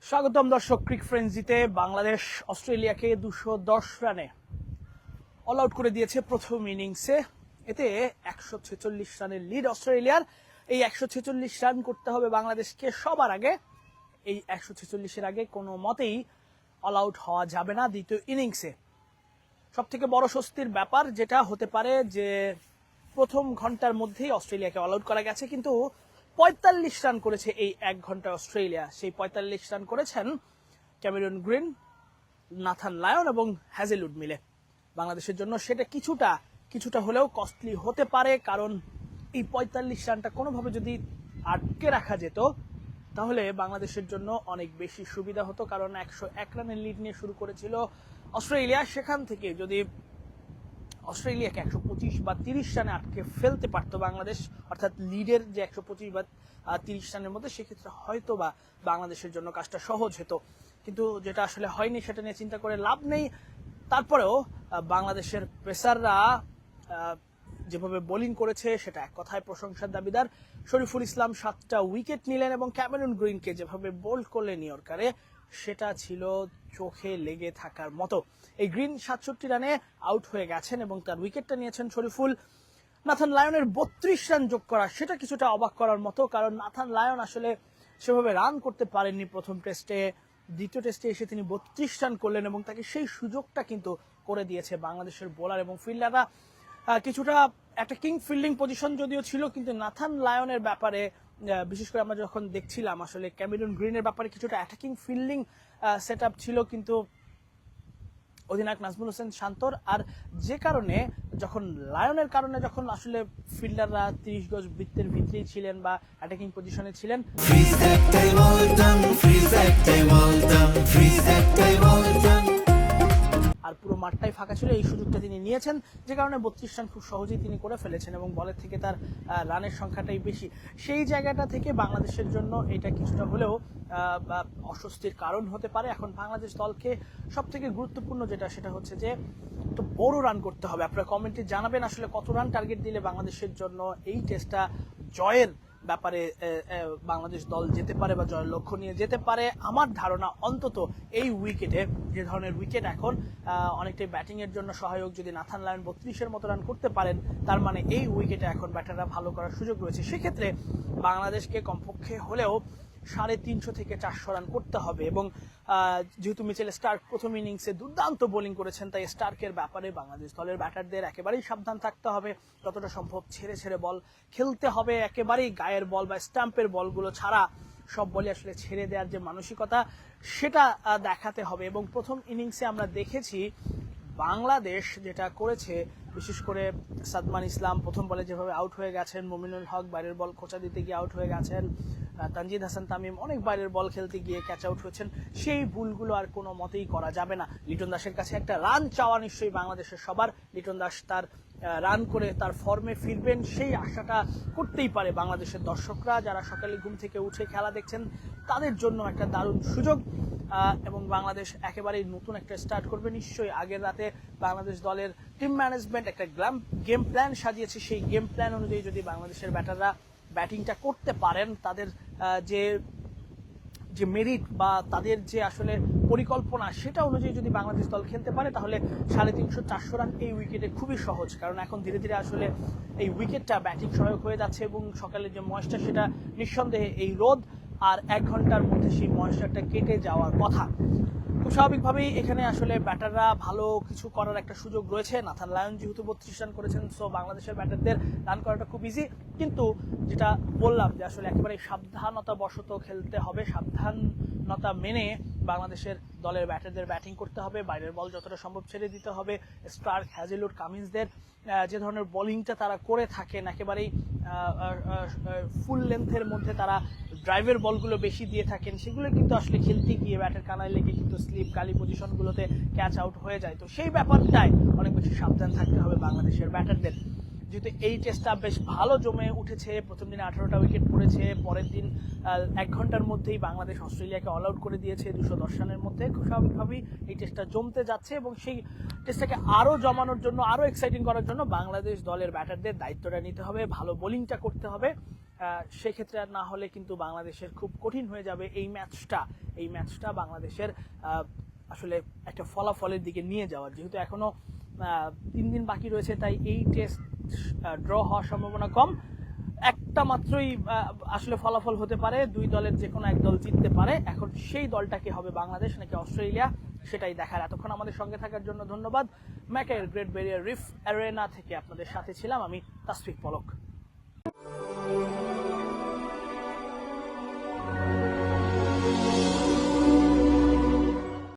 স্বাগতম দর্শক, ক্রিক ফ্রেন্সিতে বাংলাদেশ অস্ট্রেলিয়াকে 210 রানে অল আউট করে দিয়েছে প্রথম ইনিংসে। এতে 146 রানের লিড অস্ট্রেলিয়ার। এই 146 রান করতে হবে বাংলাদেশকে সবার আগে। এই 146-এর আগে কোনো মতেই অল আউট হওয়া যাবে না দ্বিতীয় ইনিংসে। সব থেকে বড় স্বস্তির ব্যাপার যেটা হতে পারে যে প্রথম ঘন্টার মধ্যেই অস্ট্রেলিয়াকে অল আউট করা গেছে, কিন্তু 45 রান করেছে এই এক ঘন্টা অস্ট্রেলিয়া। সেই 45 রান করেছেন ক্যামেরন গ্রিন, নাথান লায়ন এবং হ্যাজেলউড মিলে। বাংলাদেশের জন্য সেটা কিছুটা হলেও কস্টলি হতে পারে, কারণ এই 45 রানটা কোনোভাবে যদি আটকে রাখা যেত তাহলে বাংলাদেশের জন্য অনেক বেশি সুবিধা হতো। কারণ 101 রানের লিড নিয়ে শুরু করেছিল অস্ট্রেলিয়া। সেখান থেকে যদি অস্ট্রেলিয়াকে 125 বা 30 রানে আটকে ফেলতে পারতো বাংলাদেশ, অর্থাৎ লিডের যে 125 বা 30 রানের মধ্যে, সেক্ষেত্রে হয়তো বা বাংলাদেশের জন্য কাজটা সহজ হতো। কিন্তু যেটা আসলে হয়নি, সেটা নিয়ে চিন্তা করে লাভ নেই। তারপরেও বাংলাদেশের পেসাররা যেভাবে বোলিং করেছে সেটা এক কথায় প্রশংসার দাবিদার। শরীফুল ইসলাম 7টা উইকেট নিলেন এবং ক্যামেরন গ্রিনকে যেভাবে বোল্ড করলেন নিউইয়র্কারে, সেটা ছিল চোখে লেগে থাকার মতো। এই গ্রিন 67 রানে আউট হয়ে গেছেন এবং তার উইকেটটা নিয়েছেন শরীফুল। নাথান লায়নের 32 রান যোগ করা, সেটা কিছুটা অবাক করার মতো, কারণ নাথান লায়ন আসলে সেভাবে রান করতে পারেননি প্রথম টেস্টে। দ্বিতীয় টেস্টে এসে তিনি 32 রান করলেন এবং তাকে সেই সুযোগটা কিন্তু করে দিয়েছে বাংলাদেশের বোলার এবং ফিল্ডাররা। কিছুটা একটা কিং ফিল্ডিং পজিশন যদিও ছিল, কিন্তু নাথান লায়নের ব্যাপারে বিশেষ করে আমরা যখন দেখছিলাম, আসলে ক্যামেরন গ্রিনের ব্যাপারে কিছুটা অ্যাটাকিং ফিল্ডিং সেট আপ ছিল, কিন্তু অধিনায়ক নাজমুল হোসেন শান্তর আর যে কারণে যখন লায়নের কারণে যখন আসলে ফিল্ডাররা 30 গজ বৃত্তের ভিতরেই ছিলেন বা অ্যাটাকিং পজিশনে ছিলেন, আর পুরো মাঠটাই ফাঁকা ছিল, এই সুযোগটা তিনি নিয়েছেন, যে কারণে 32 রান খুব সহজেই তিনি করে ফেলেছেন এবং বলের থেকে তার রানের সংখ্যাটাই বেশি। সেই জায়গাটা থেকে বাংলাদেশের জন্য এটা কিছুটা হলেও অস্বস্তির কারণ হতে পারে। এখন বাংলাদেশ দলকে সব থেকে গুরুত্বপূর্ণ যেটা, সেটা হচ্ছে যে একটু বড় রান করতে হবে। আপনারা কমেন্টে জানাবেন আসলে কত রান টার্গেট দিলে বাংলাদেশের জন্য এই টেস্টটা জয়ের ব্যাপারে বাংলাদেশ দল যেতে পারে বা জয়ের লক্ষ্য নিয়ে যেতে পারে। আমার ধারণা অন্তত এই উইকেটে, যে ধরনের উইকেট এখন অনেকটাই ব্যাটিং এর জন্য সহায়ক, যদি নাথান লায়ন 32-এর মতো রান করতে পারেন, তার মানে এই উইকেটে এখন ব্যাটাররা ভালো করার সুযোগ রয়েছে। সেক্ষেত্রে বাংলাদেশকে কমপক্ষে হলেও 350 থেকে 400 রান করতে হবে। এবং যেহেতু মিচেল স্টার্ক প্রথম ইনিংসে দুর্দান্ত বোলিং করেছেন, তাই স্টার্কের ব্যাপারে বাংলাদেশ দলের ব্যাটারদের একেবারেই সাবধান থাকতে হবে। যতটা সম্ভব ছেড়ে বল খেলতে হবে, একেবারেই গায়ের বল বা স্টাম্পের বলগুলো ছাড়া সব বলই আসলে ছেড়ে দেওয়ার যে মানসিকতা, সেটা দেখাতে হবে। এবং প্রথম ইনিংসে আমরা দেখেছি বাংলাদেশ যেটা করেছে, বিশেষ করে সাদমান ইসলাম প্রথম বলে যেভাবে আউট হয়ে গেছেন, মুমিনুল হক বাইরের বল খোঁচা দিতে গিয়ে আউট হয়ে গেছেন, তানজিদ হাসান তামিম অনেক বাইরের বল খেলতে গিয়ে ক্যাচ আউট হয়েছেন, সেই ভুলগুলো আর কোনো মতেই করা যাবে না। লিটন দাসের কাছে একটা রান চাওয়া নিশ্চয়ই বাংলাদেশের সবার। লিটন দাস তার রান করে তার ফর্মে ফিরবেন, সেই আশাটা করতেই পারে বাংলাদেশের দর্শকরা, যারা সকালে ঘুম থেকে উঠে খেলা দেখছেন তাদের জন্য একটা দারুণ সুযোগ। এবং বাংলাদেশ একেবারেই নতুন একটা স্টার্ট করবে নিশ্চয়ই। আগের রাতে বাংলাদেশ দলের টিম ম্যানেজমেন্ট একটা গেম প্ল্যান সাজিয়েছে, সেই গেম প্ল্যান অনুযায়ী যদি বাংলাদেশের ব্যাটাররা ব্যাটিংটা করতে পারেন, তাদের যে মেরিট বা তাদের যে আসলে পরিকল্পনা, সেটা অনুযায়ী যদি বাংলাদেশ দল খেলতে পারে, তাহলে 350-400 রান এই উইকেটে খুবই সহজ। কারণ এখন ধীরে ধীরে আসলে এই উইকেটটা ব্যাটিং সহায়ক হয়ে যাচ্ছে এবং সকালের যে ময়েশ্চার, সেটা নিঃসন্দেহে এই রোদ আর 1 ঘন্টার মধ্যে সেই ময়েশ্চারটা কেটে যাওয়ার কথা। খুব স্বাভাবিকভাবেই এখানে আসলে ব্যাটাররা ভালো কিছু করার একটা সুযোগ রয়েছে। নাথান লায়ন যেহেতু 32 রান করেছেন, সো বাংলাদেশের ব্যাটারদের রান করাটা খুব ইজি। কিন্তু যেটা বললাম যে আসলে একেবারে সাবধানতা বশত খেলতে হবে, সাবধানতা মেনে বাংলাদেশের দলের ব্যাটারদের ব্যাটিং করতে হবে, বাইরের বল যতটা সম্ভব ছেড়ে দিতে হবে। স্টার্ক, হ্যাজেলউড, কামিন্সদের যে ধরনের বোলিংটা তারা করে থাকেন, একেবারেই ফুল লেন্থের মধ্যে তারা ড্রাইভের বলগুলো বেশি দিয়ে থাকেন, সেগুলো কিন্তু আসলে খেলতে গিয়ে ব্যাটের কানায় লেগে কিন্তু স্লিপ কালি পজিশনগুলোতে ক্যাচ আউট হয়ে যায়। তো সেই ব্যাপারটাই অনেক বেশি সাবধান থাকতে হবে বাংলাদেশের ব্যাটারদের। যেহেতু এই টেস্টটা বেশ ভালো জমে উঠেছে, প্রথম দিনে 18টা উইকেট পড়েছে, পরের দিন 1 ঘন্টার মধ্যেই বাংলাদেশ অস্ট্রেলিয়াকে অল আউট করে দিয়েছে 210 রানের মধ্যে। খুব স্বাভাবিকভাবেই এই টেস্টটা জমতে যাচ্ছে এবং সেই টেস্টটাকে আরও জমানোর জন্য, আরও এক্সাইটিং করার জন্য বাংলাদেশ দলের ব্যাটারদের দায়িত্বটা নিতে হবে, ভালো বোলিংটা করতে হবে। সেক্ষেত্রে আর না হলে কিন্তু বাংলাদেশের খুব কঠিন হয়ে যাবে এই ম্যাচটা বাংলাদেশের আসলে একটা ফলাফলের দিকে নিয়ে যাওয়ার। যেহেতু এখনো 3 দিন বাকি রয়েছে, তাই এই টেস্ট ড্র হওয়ার সম্ভাবনা কম। একটা মাত্রই আসলে ফলাফল হতে পারে, দুই দলের যে কোনো এক দল জিততে পারে। এখন সেই দলটা কি হবে, বাংলাদেশ নাকি অস্ট্রেলিয়া, সেটাই দেখার। এতক্ষণ আমাদের সঙ্গে থাকার জন্য ধন্যবাদ। ম্যাকাইয়ের গ্রেট ব্যারিয়ার রিফ অ্যারেনা থেকে আপনাদের সাথে ছিলাম আমি, তাসফিক পলক।